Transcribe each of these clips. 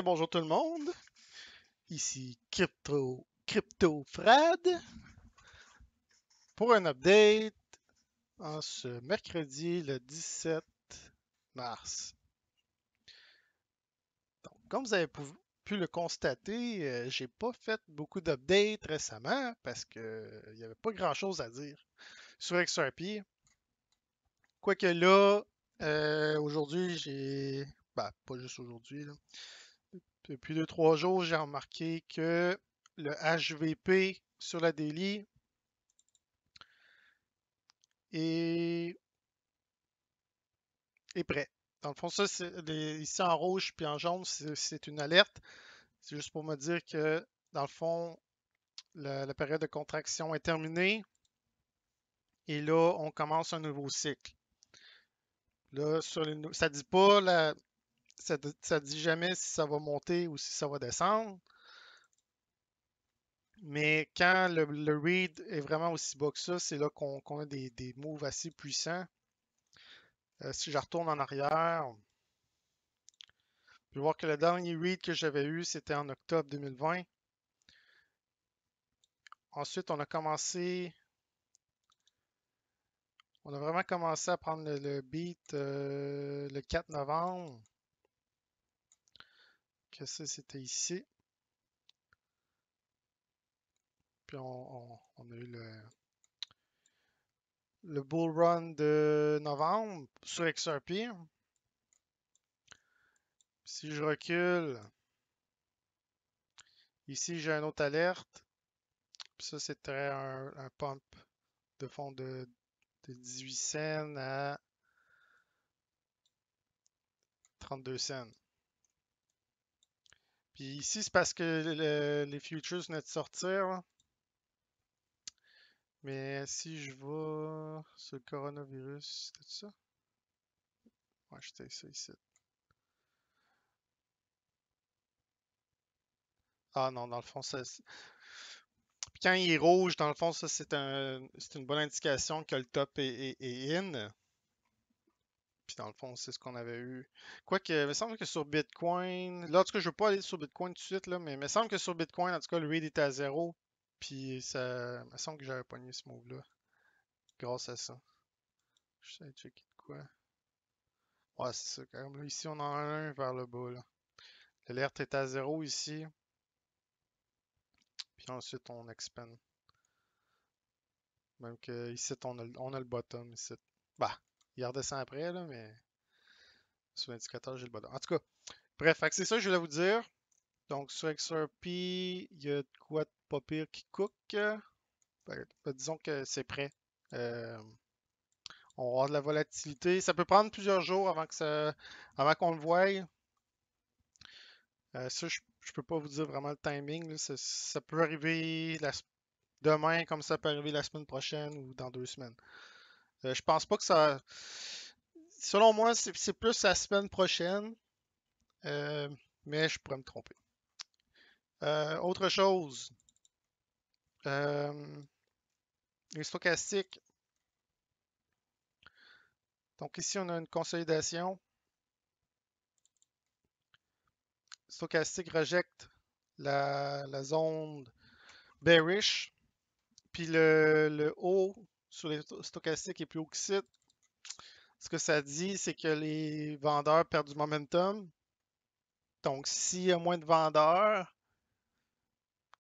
bien bonjour tout le monde. Ici CryptoFrad pour un update en ce mercredi le 17 mars. Donc, comme vous avez pu le constater, j'ai pas fait beaucoup d'updates récemment parce que il n'y avait pas grand chose à dire sur XRP. Quoique là, aujourd'hui, pas juste aujourd'hui, là. Depuis 2-3 jours, j'ai remarqué que le HVP sur la daily est prêt. Dans le fond, ça, ici en rouge puis en jaune, c'est une alerte. C'est juste pour me dire que, dans le fond, la période de contraction est terminée et là, on commence un nouveau cycle. Là, ça dit pas, ça dit jamais si ça va monter ou si ça va descendre. Mais quand le read est vraiment aussi bas que ça, c'est là qu'on a des moves assez puissants. Si je retourne en arrière, on peut voir que le dernier read que j'avais eu, c'était en octobre 2020. Ensuite, on a vraiment commencé à prendre le beat le 4 novembre. Que ça, c'était ici. Puis on a eu le bull run de novembre sur XRP. Si je recule, ici j'ai une autre alerte. Puis ça, c'était un pump de fond de 18 cents à 32 cents. Puis ici, c'est parce que les futures venaient de sortir, là. Mais si je vais sur le coronavirus, c'était ça? Ouais, j'étais ça ici. Ah non, dans le fond, puis quand il est rouge, dans le fond, ça, c'est une bonne indication que le top est in. Puis dans le fond, c'est ce qu'on avait eu. Quoique, il me semble que sur Bitcoin, là, en tout cas, je ne veux pas aller sur Bitcoin tout de suite, là, mais il me semble que sur Bitcoin, en tout cas, le read était à 0. Puis ça, il me semble que j'avais pogné ce move-là, grâce à ça. Je sais checker de quoi. Ouais, c'est ça, quand même. Là, ici, on en a un vers le bas, là. L'alerte est à 0 ici. Puis ensuite, on expand. Même que ici, on a le bottom ici. Bah, il redescend après, là, mais sur l'indicateur, j'ai le bottom. En tout cas, bref, c'est ça que je voulais vous dire. Donc, sur XRP, il y a de quoi de pas pire qui cook. Disons que c'est prêt. Euh, on va avoir de la volatilité. Ça peut prendre plusieurs jours avant qu'on le voie. Ça, je ne peux pas vous dire vraiment le timing, là. Ça peut arriver demain, comme ça peut arriver la semaine prochaine ou dans 2 semaines. Je pense pas que ça. Selon moi, c'est plus la semaine prochaine, euh, mais je pourrais me tromper. Autre chose, euh, les stochastiques. Donc ici, on a une consolidation. Stochastique rejecte la zone bearish. Puis le haut sur les stochastiques est plus haut que ici. Ce que ça dit, c'est que les vendeurs perdent du momentum. Donc, s'il y a moins de vendeurs,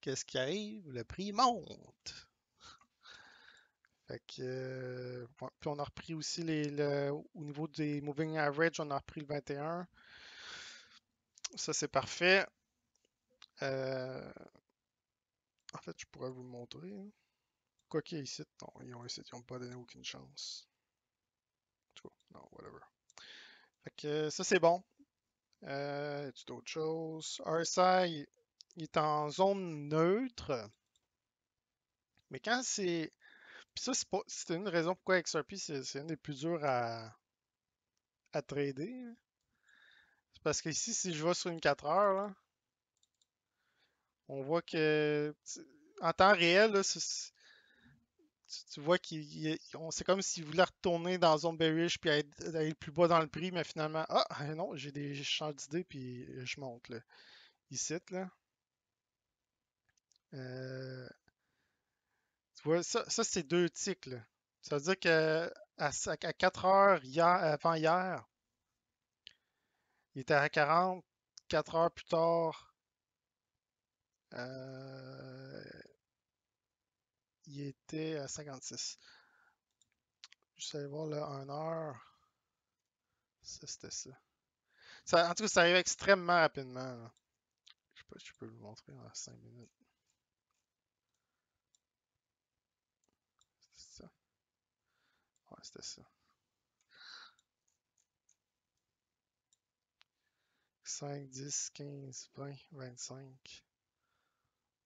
qu'est-ce qui arrive? Le prix monte. Fait que, ouais. Puis on a repris aussi au niveau des moving average, on a repris le 21. Ça, c'est parfait. Euh, en fait, je pourrais vous le montrer, hein. Quoi qu'il y ait ici, non, ils n'ont pas donné aucune chance. Non, whatever. Fait que ça, c'est bon. Tu d'autres choses? RSI, il est en zone neutre. Mais quand c'est. Puis ça, c'est une raison pourquoi XRP, c'est une des plus dures à trader, hein. C'est parce que ici, si je vais sur une 4 heures, là, on voit que en temps réel, là, tu vois c'est comme s'il voulait retourner dans la zone bearish puis aller plus bas dans le prix, mais finalement, ah non, j'ai changé d'idée puis je monte là. Ici, là. Euh, Tu vois, ça c'est deux ticks, là. Ça veut dire que à 4 heures avant hier, il était à 40, 4 heures plus tard, euh, il était à 56. Je vais aller voir là, 1 heure. Ça, c'était ça. En tout cas, ça arrive extrêmement rapidement, là. Je sais pas si je peux vous montrer en 5 minutes. C'est ça. Ouais, c'était ça. 5, 10, 15, 20, 25.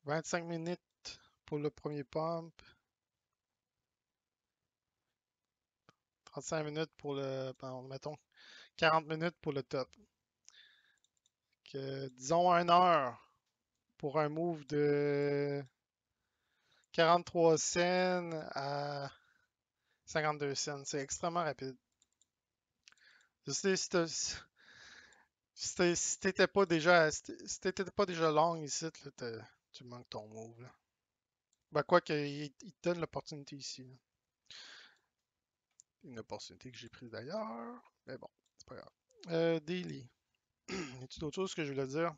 25 minutes pour le premier pump. 35 minutes pour mettons, 40 minutes pour le top. Disons 1 heure pour un move de 43 cents à 52 cents. C'est extrêmement rapide. Si t'étais pas déjà, long ici, là, tu manques ton move. Là. Ben, quoi qu'il il te donne l'opportunité ici. Là. Une opportunité que j'ai prise d'ailleurs. Mais bon, c'est pas grave. Daily. Y a-t-il d'autres choses que je voulais dire?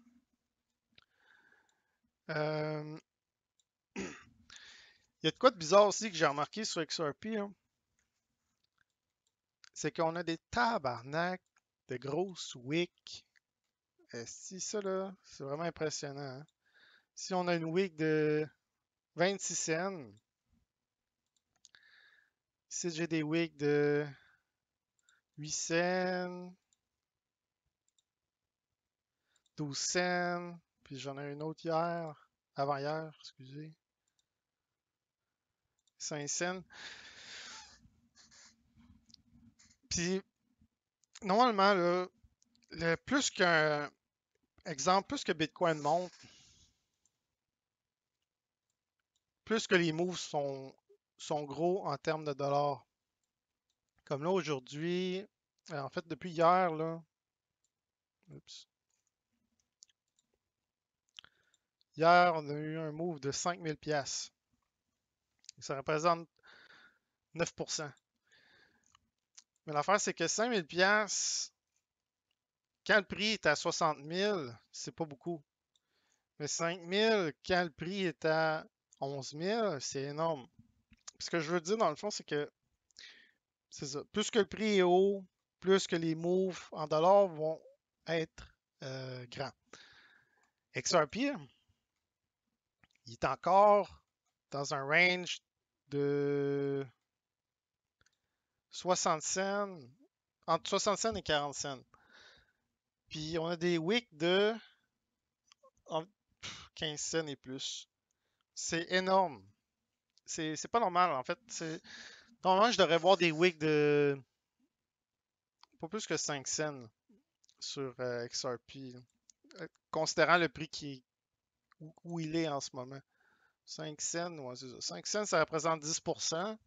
Euh, Il y a de quoi de bizarre aussi que j'ai remarqué sur XRP, hein, c'est qu'on a des tabarnak de grosses wicks. Si ça là, c'est vraiment impressionnant. Hein. Si on a une wick de 26 cents, ici j'ai des wicks de 8 cents, 12 cents, puis j'en ai une autre hier, avant-hier, excusez, 5 cents. Puis normalement, là, plus qu'un exemple, plus que Bitcoin monte, plus que les moves sont gros en termes de dollars. Comme là aujourd'hui, en fait depuis hier, là, oups, hier on a eu un move de 5000 pièces. Ça représente 9%. Mais l'affaire c'est que 5000 pièces, quand le prix est à 60 000, c'est pas beaucoup. Mais 5000, quand le prix est à 11 000, c'est énorme. Ce que je veux dire dans le fond, c'est que c'est ça. Plus que le prix est haut, plus que les moves en dollars vont être grands. XRP, il est encore dans un range de 60 cents, entre 60 cents et 40 cents. Puis on a des wicks de 15 cents et plus. C'est énorme. C'est pas normal en fait. Normalement, je devrais voir des wicks de pas plus que 5 cents sur XRP, considérant le prix où il est en ce moment. 5 cents, ouais, c'est ça. 5 cents, ça représente 10%.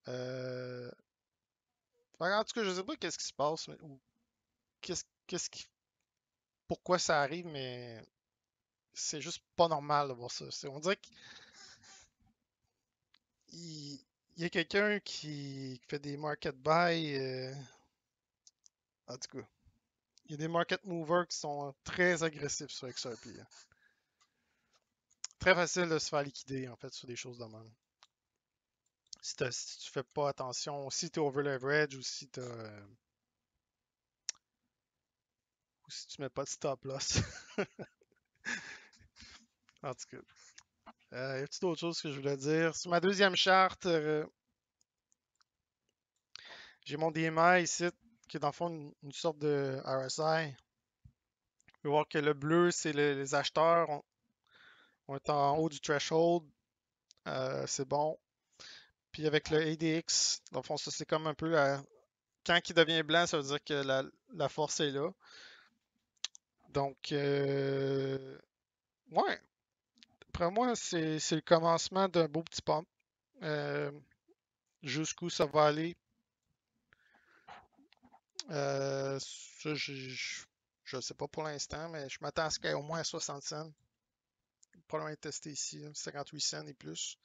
Euh, en tout cas, je sais pas qu'est-ce qui se passe, ou qu'est-ce qui, pourquoi ça arrive, mais c'est juste pas normal de voir ça. On dirait qu'il y a quelqu'un qui fait des market buy. En tout cas, il y a des market movers qui sont très agressifs sur XRP. Hein. Très facile de se faire liquider, en fait, sur des choses de même. Si tu fais pas attention, si tu es over leverage ou si tu mets pas de stop loss. En tout cas. Y a-t-il d'autres choses que je voulais dire? Sur ma deuxième charte, j'ai mon DMI ici, qui est dans le fond une sorte de RSI. Vous pouvez voir que le bleu, c'est les acheteurs. On est en haut du threshold. C'est bon. Puis avec le ADX, dans le fond, ça c'est comme un peu quand il devient blanc, ça veut dire que la force est là. Donc, ouais. Après moi, c'est le commencement d'un beau petit pump. Euh, Jusqu'où ça va aller, ça, je sais pas pour l'instant, mais je m'attends à ce qu'il y ait au moins 60 cents. Probablement être testé ici, là, 58 cents et plus.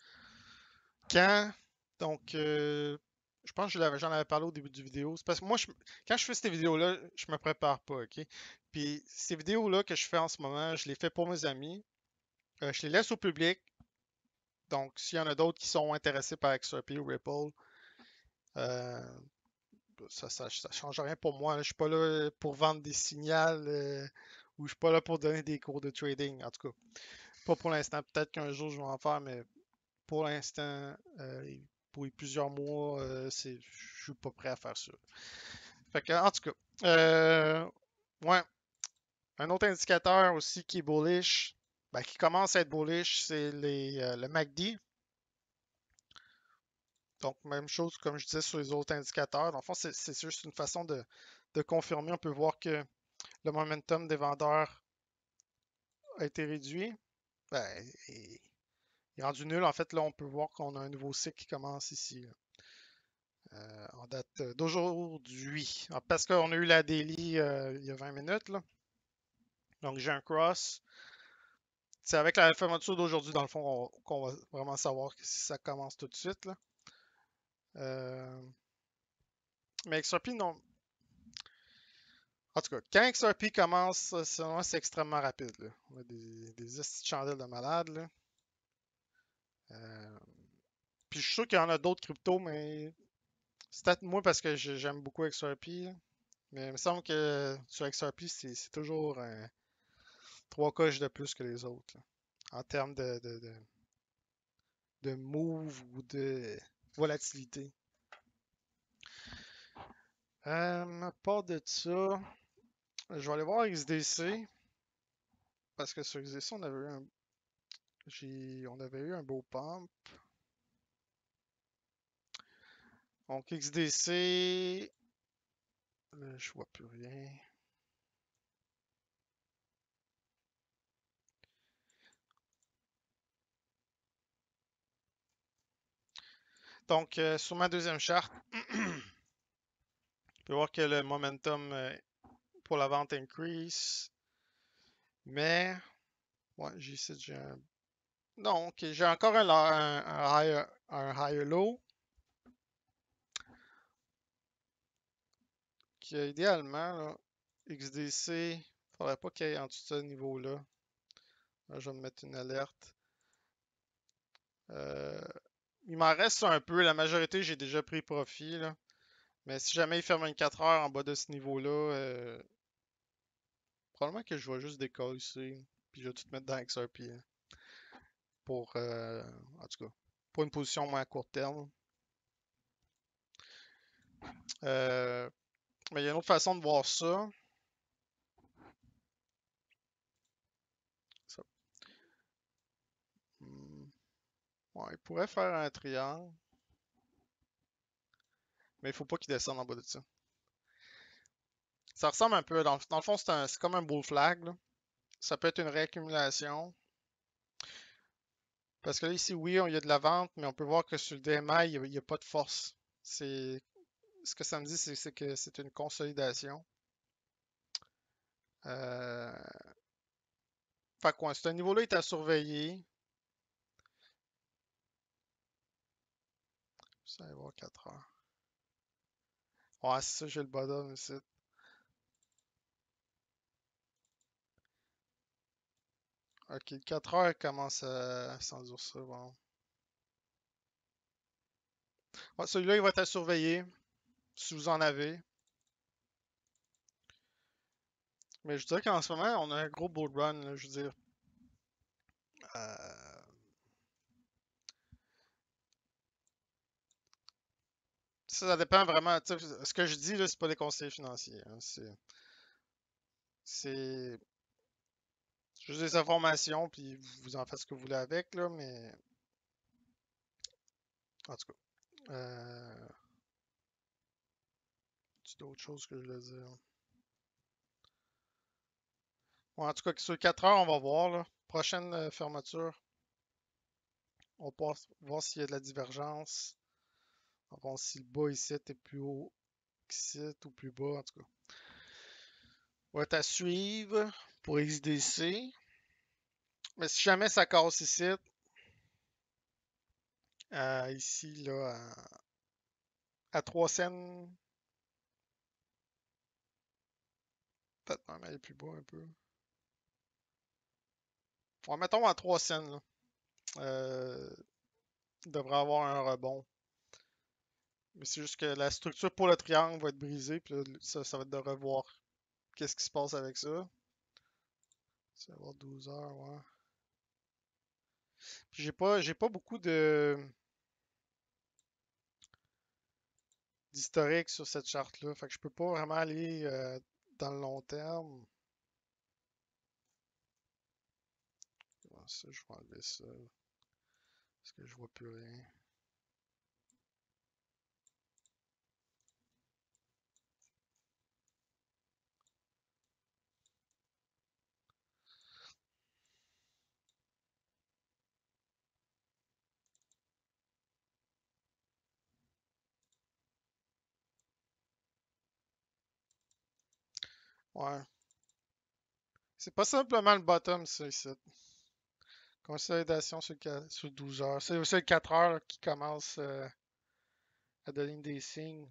Quand, donc, je pense que j'en avais parlé au début du vidéo. C'est parce que moi, quand je fais ces vidéos-là, je me prépare pas, OK? Puis ces vidéos-là que je fais en ce moment, je les fais pour mes amis. Je les laisse au public. Donc, s'il y en a d'autres qui sont intéressés par XRP ou Ripple, euh, ça change rien pour moi, là. Je suis pas là pour vendre des signaux ou je suis pas là pour donner des cours de trading. En tout cas, pas pour l'instant. Peut-être qu'un jour je vais en faire, mais pour l'instant, pour plusieurs mois, je suis pas prêt à faire ça. Fait que, en tout cas, ouais, un autre indicateur aussi qui est bullish, ben, qui commence à être bullish, c'est le MACD. Donc, même chose comme je disais sur les autres indicateurs. Dans le fond, c'est juste une façon de confirmer. On peut voir que le momentum des vendeurs a été réduit. Ben, il est rendu nul. En fait, là, on peut voir qu'on a un nouveau cycle qui commence ici, en date d'aujourd'hui. Parce qu'on a eu la daily il y a 20 minutes, là. Donc, j'ai un cross. C'est avec la fermeture d'aujourd'hui, dans le fond, qu'on va vraiment savoir si ça commence tout de suite, là. Euh, mais XRP, non. En tout cas, quand XRP commence, c'est extrêmement rapide, là. On a des estis de chandelles de malade, là. Euh, Puis je suis sûr qu'il y en a d'autres cryptos, mais c'est peut-être moi parce que j'aime beaucoup XRP, là. Mais il me semble que sur XRP, c'est toujours trois coches de plus que les autres, là, en termes de move ou de volatilité. À part de ça, je vais aller voir XDC parce que sur XDC, on avait eu un beau pump. Donc XDC, là, je vois plus rien. Donc sur ma deuxième charte, on peut voir que le momentum pour la vente increase. Mais, ouais, j'ai un. Non, ok, j'ai encore un higher low qui idéalement, là, XDC, faudrait pas qu'il y ait en dessous de ce niveau-là. Là, je vais me mettre une alerte. Euh, il m'en reste un peu, la majorité, j'ai déjà pris profit, là. Mais si jamais il ferme 24 heures en bas de ce niveau-là, probablement que je vais juste décoller ici. Puis je vais tout mettre dans XRP, hein, pour, en tout cas, pour une position moins à court terme. Euh, mais il y a une autre façon de voir ça. Ça- hmm, ouais, il pourrait faire un triangle, mais il faut pas qu'il descende en bas de ça. Ça ressemble un peu, dans le fond, c'est comme un bull flag, là. Ça peut être une réaccumulation. Parce que là, ici, oui, il y a de la vente, mais on peut voir que sur le DMI, il n'y a pas de force. Ce que ça me dit, c'est que c'est une consolidation. Euh, Fait quoi, ce niveau-là est à surveiller. Ça va voir 4 heures. Ouais, c'est ça, j'ai le bottom ici. Ok, 4 heures commence à s'endurcir. Bon. Ouais, celui-là, il va être à surveiller, si vous en avez. Mais je dirais qu'en ce moment, on a un gros bull run, là, je veux dire. Euh, Ça dépend vraiment. Ce que je dis, là, c'est pas des conseils financiers, hein. C'est juste des informations, puis vous en faites ce que vous voulez avec, là, mais en tout cas. C'est d'autres choses que je voulais dire. Bon, en tout cas, sur 4 heures, on va voir, là. Prochaine fermeture, On va voir s'il y a de la divergence. On va voir si le bas ici est plus haut qu'ici ou plus bas, en tout cas. On va être à suivre pour XDC. Mais si jamais ça casse ici, ici, là, à 3 cents, peut-être même aller plus bas un peu. Ouais, mettons à 3 cents, là. Il devrait avoir un rebond. Mais c'est juste que la structure pour le triangle va être brisée, puis là, ça va être de revoir qu'est-ce qui se passe avec ça. Ça va avoir 12 heures, ouais. Puis j'ai pas beaucoup d'historique sur cette charte-là, fait que je peux pas vraiment aller dans le long terme. Ouais, ça, je vais enlever ça, parce que je vois plus rien. Ouais. C'est pas simplement le bottom, ça, ici. Consolidation sur 12 heures. C'est aussi le 4 heures qui commence à donner des signes.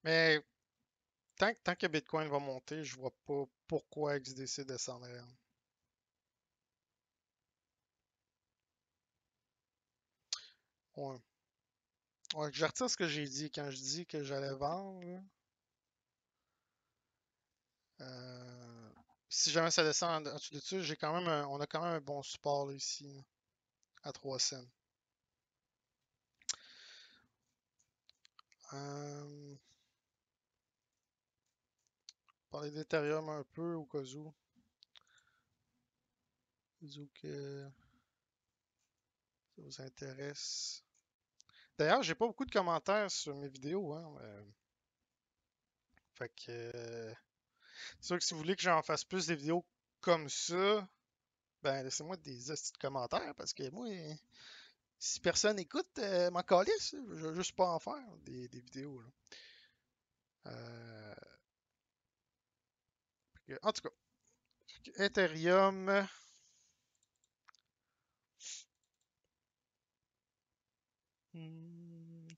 Mais tant que Bitcoin va monter, je vois pas pourquoi XDC descendrait. Ouais. Ouais, je retire ce que j'ai dit quand je dis que j'allais vendre, là. Euh, Si jamais ça descend en dessous de ça, on a quand même un bon support là, ici, là, à 3 cents. Euh, Parler d'Ethereum un peu au cas où. Au cas où que ça vous intéresse. D'ailleurs, j'ai pas beaucoup de commentaires sur mes vidéos, hein. Fait que c'est sûr que si vous voulez que j'en fasse plus des vidéos comme ça, ben laissez-moi des hosties de commentaires parce que moi, si personne écoute, m'en calisse, je vais juste pas en faire des vidéos, là. Euh, En tout cas, Ethereum.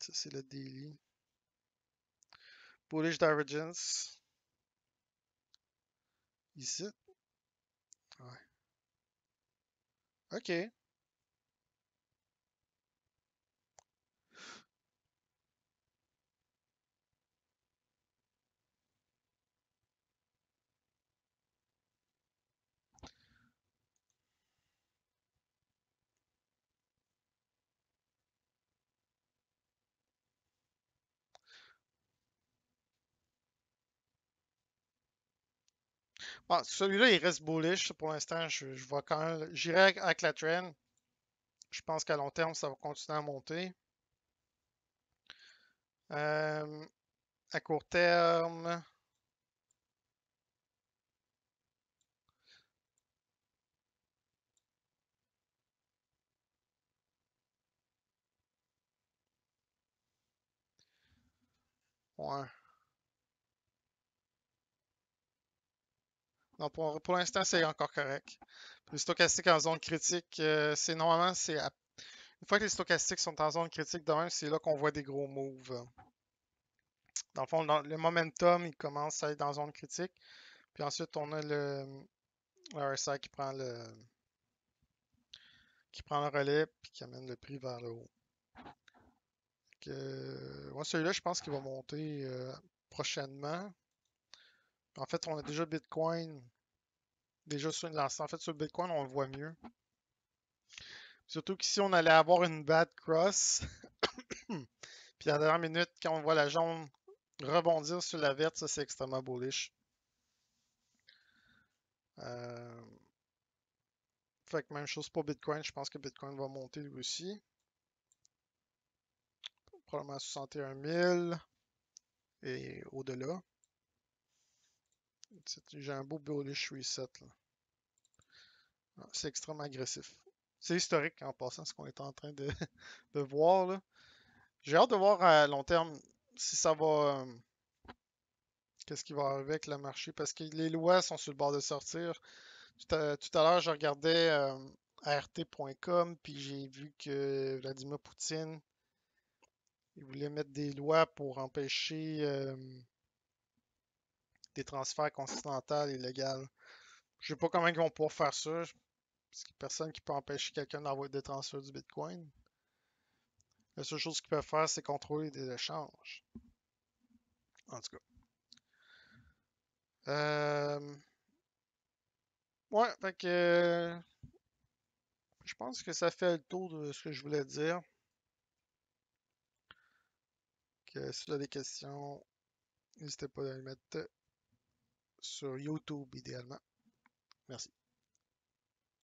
Ça, c'est le daily. Bullish Divergence. Ici. Ouais. OK. Bon, celui-là, il reste bullish. Pour l'instant, je vois quand même. J'irai avec la trend. Je pense qu'à long terme, ça va continuer à monter. Euh, à court terme. Ouais. Non, pour l'instant, c'est encore correct. Les stochastiques en zone critique, c'est normalement, une fois que les stochastiques sont en zone critique de même, c'est là qu'on voit des gros moves. Dans le fond, le momentum, il commence à être dans zone critique. Puis ensuite, on a le RSI qui prend le relais puis qui amène le prix vers le haut. Moi, celui-là, je pense qu'il va monter prochainement. En fait, on a déjà Bitcoin déjà sur une lancée. En fait, sur le Bitcoin, on le voit mieux. Surtout qu'ici, on allait avoir une bad cross. Puis à la dernière minute, quand on voit la jaune rebondir sur la verte, ça c'est extrêmement bullish. Euh, Fait que même chose pour Bitcoin, je pense que Bitcoin va monter lui aussi. Probablement à 61 000 et au-delà. J'ai un beau bullish reset là. C'est extrêmement agressif. C'est historique en passant ce qu'on est en train de voir là. J'ai hâte de voir à long terme si ça va. Qu'est-ce qui va arriver avec le marché parce que les lois sont sur le bord de sortir. Tout à l'heure, je regardais ART.com puis j'ai vu que Vladimir Poutine il voulait mettre des lois pour empêcher des transferts continentaux illégaux. Je sais pas comment ils vont pouvoir faire ça. Parce qu'il n'y a personne qui peut empêcher quelqu'un d'envoyer des transferts du Bitcoin. La seule chose qu'ils peuvent faire, c'est contrôler des échanges. En tout cas. Euh, ouais, fait que je pense que ça fait le tour de ce que je voulais dire. Que si tu as des questions, n'hésitez pas à les mettre sur YouTube idéalement. Merci.